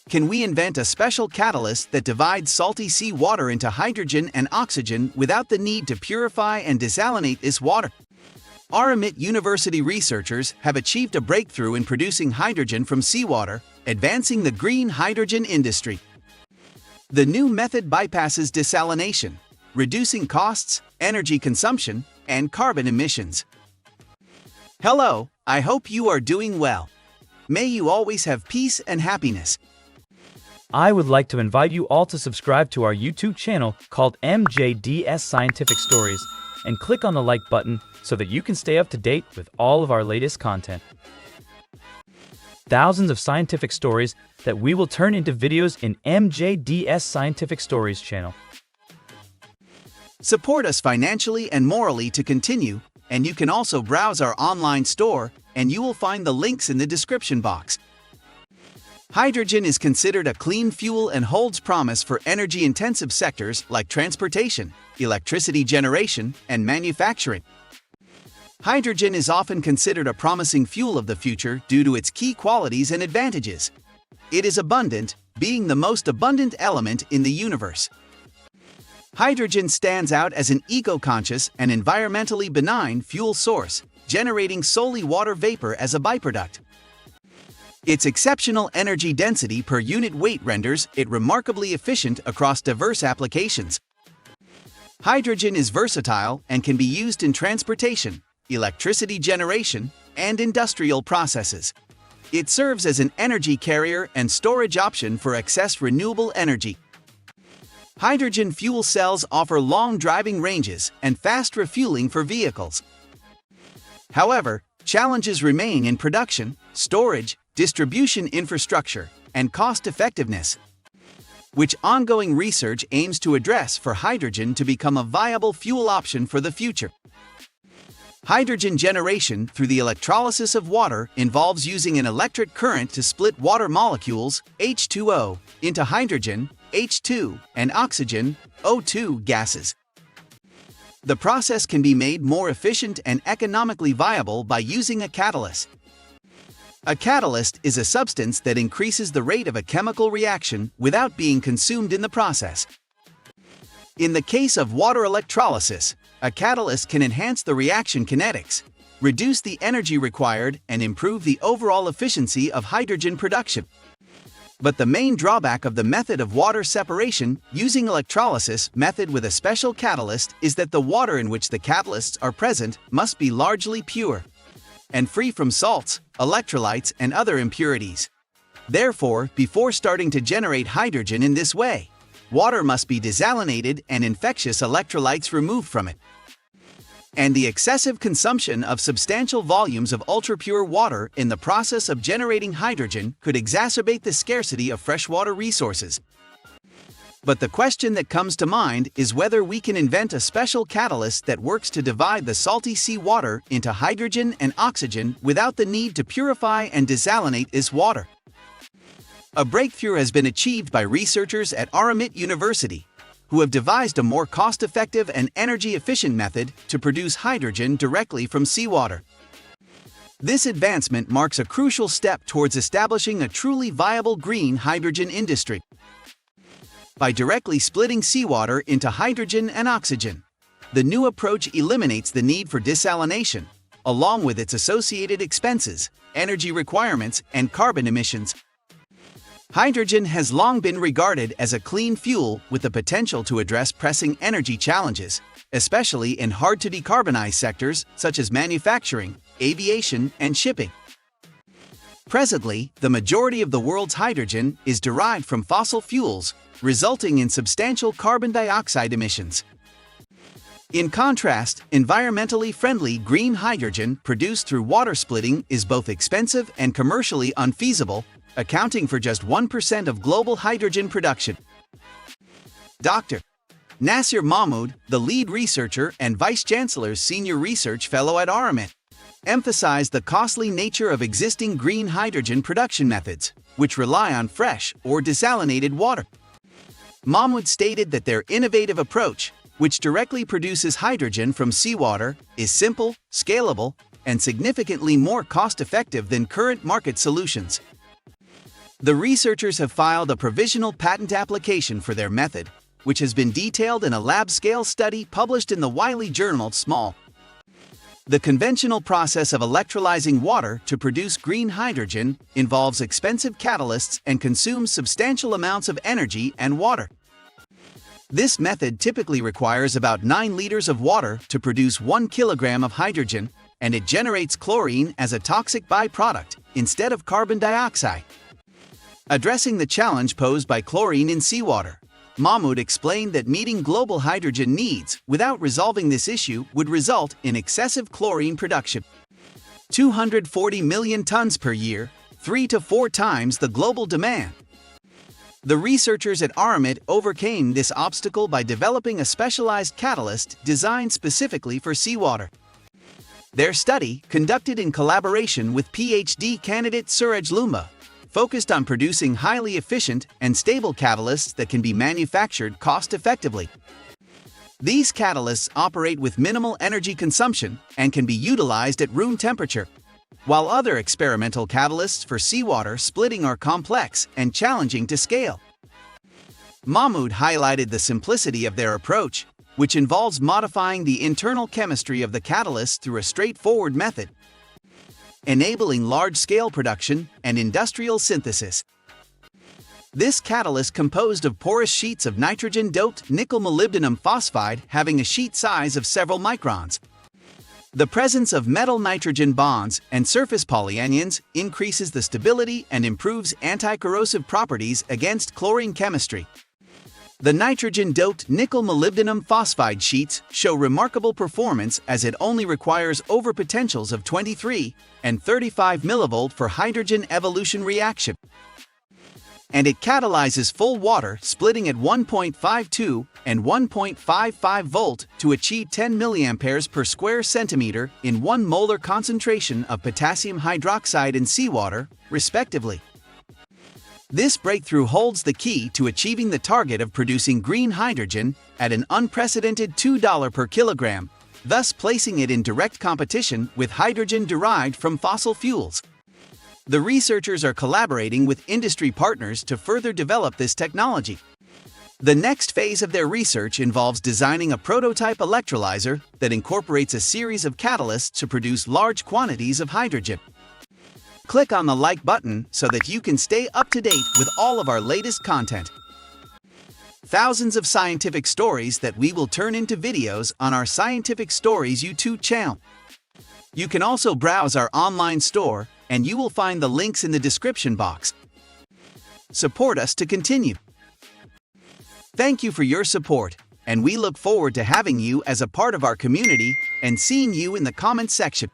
Can we invent a special catalyst that divides salty sea water into hydrogen and oxygen without the need to purify and desalinate this water? RMIT University researchers have achieved a breakthrough in producing hydrogen from seawater, advancing the green hydrogen industry. The new method bypasses desalination, reducing costs, energy consumption, and carbon emissions. Hello, I hope you are doing well. May you always have peace and happiness. I would like to invite you all to subscribe to our YouTube channel called MJDS Scientific Stories and click on the like button so that you can stay up to date with all of our latest content. Thousands of scientific stories that we will turn into videos in MJDS Scientific Stories channel. Support us financially and morally to continue, and you can also browse our online store, and you will find the links in the description box. Hydrogen is considered a clean fuel and holds promise for energy-intensive sectors like transportation, electricity generation, and manufacturing. Hydrogen is often considered a promising fuel of the future due to its key qualities and advantages. It is abundant, being the most abundant element in the universe. Hydrogen stands out as an eco-conscious and environmentally benign fuel source, generating solely water vapor as a byproduct. Its exceptional energy density per unit weight renders it remarkably efficient across diverse applications. Hydrogen is versatile and can be used in transportation, electricity generation, and industrial processes. It serves as an energy carrier and storage option for excess renewable energy. Hydrogen fuel cells offer long driving ranges and fast refueling for vehicles. However, challenges remain in production, storage, distribution infrastructure, and cost-effectiveness, which ongoing research aims to address for hydrogen to become a viable fuel option for the future. Hydrogen generation through the electrolysis of water involves using an electric current to split water molecules, H2O, into hydrogen, H2, and oxygen, O2 gases. The process can be made more efficient and economically viable by using a catalyst. A catalyst is a substance that increases the rate of a chemical reaction without being consumed in the process. In the case of water electrolysis, a catalyst can enhance the reaction kinetics, reduce the energy required, and improve the overall efficiency of hydrogen production. But the main drawback of the method of water separation using electrolysis method with a special catalyst is that the water in which the catalysts are present must be largely pure and free from salts, electrolytes, and other impurities. Therefore, before starting to generate hydrogen in this way, water must be desalinated and infectious electrolytes removed from it. And the excessive consumption of substantial volumes of ultra-pure water in the process of generating hydrogen could exacerbate the scarcity of freshwater resources. But the question that comes to mind is whether we can invent a special catalyst that works to divide the salty sea water into hydrogen and oxygen without the need to purify and desalinate this water. A breakthrough has been achieved by researchers at RMIT University, who have devised a more cost-effective and energy-efficient method to produce hydrogen directly from seawater. This advancement marks a crucial step towards establishing a truly viable green hydrogen industry. By directly splitting seawater into hydrogen and oxygen, the new approach eliminates the need for desalination, along with its associated expenses, energy requirements, and carbon emissions. Hydrogen has long been regarded as a clean fuel with the potential to address pressing energy challenges, especially in hard-to-decarbonize sectors such as manufacturing, aviation, and shipping. Presently, the majority of the world's hydrogen is derived from fossil fuels, resulting in substantial carbon dioxide emissions. In contrast, environmentally friendly green hydrogen produced through water splitting is both expensive and commercially unfeasible, accounting for just 1% of global hydrogen production. Dr. Nasir Mahmood, the lead researcher and Vice Chancellor's Senior Research Fellow at RMIT, emphasized the costly nature of existing green hydrogen production methods, which rely on fresh or desalinated water. Mahmood stated that their innovative approach, which directly produces hydrogen from seawater, is simple, scalable, and significantly more cost-effective than current market solutions. The researchers have filed a provisional patent application for their method, which has been detailed in a lab-scale study published in the Wiley Journal Small. The conventional process of electrolyzing water to produce green hydrogen involves expensive catalysts and consumes substantial amounts of energy and water. This method typically requires about 9 liters of water to produce 1 kilogram of hydrogen, and it generates chlorine as a toxic byproduct instead of carbon dioxide. Addressing the challenge posed by chlorine in seawater, Mahmoud explained that meeting global hydrogen needs without resolving this issue would result in excessive chlorine production. 240 million tons per year, 3 to 4 times the global demand. The researchers at RMIT overcame this obstacle by developing a specialized catalyst designed specifically for seawater. Their study, conducted in collaboration with PhD candidate Suraj Lumba, focused on producing highly efficient and stable catalysts that can be manufactured cost-effectively. These catalysts operate with minimal energy consumption and can be utilized at room temperature, while other experimental catalysts for seawater splitting are complex and challenging to scale. Mahmoud highlighted the simplicity of their approach, which involves modifying the internal chemistry of the catalyst through a straightforward method, enabling large-scale production and industrial synthesis. This catalyst composed of porous sheets of nitrogen-doped nickel molybdenum phosphide having a sheet size of several microns. The presence of metal-nitrogen bonds and surface polyanions increases the stability and improves anti-corrosive properties against chlorine chemistry. The nitrogen-doped nickel molybdenum phosphide sheets show remarkable performance as it only requires overpotentials of 23 and 35 mV for hydrogen evolution reaction. And it catalyzes full water splitting at 1.52 and 1.55 volt to achieve 10 mA per square centimeter in 1 molar concentration of potassium hydroxide in seawater, respectively. This breakthrough holds the key to achieving the target of producing green hydrogen at an unprecedented $2 per kilogram, thus placing it in direct competition with hydrogen derived from fossil fuels. The researchers are collaborating with industry partners to further develop this technology. The next phase of their research involves designing a prototype electrolyzer that incorporates a series of catalysts to produce large quantities of hydrogen. Click on the like button so that you can stay up to date with all of our latest content. Thousands of scientific stories that we will turn into videos on our Scientific Stories YouTube channel. You can also browse our online store, and you will find the links in the description box. Support us to continue. Thank you for your support, and we look forward to having you as a part of our community and seeing you in the comments section.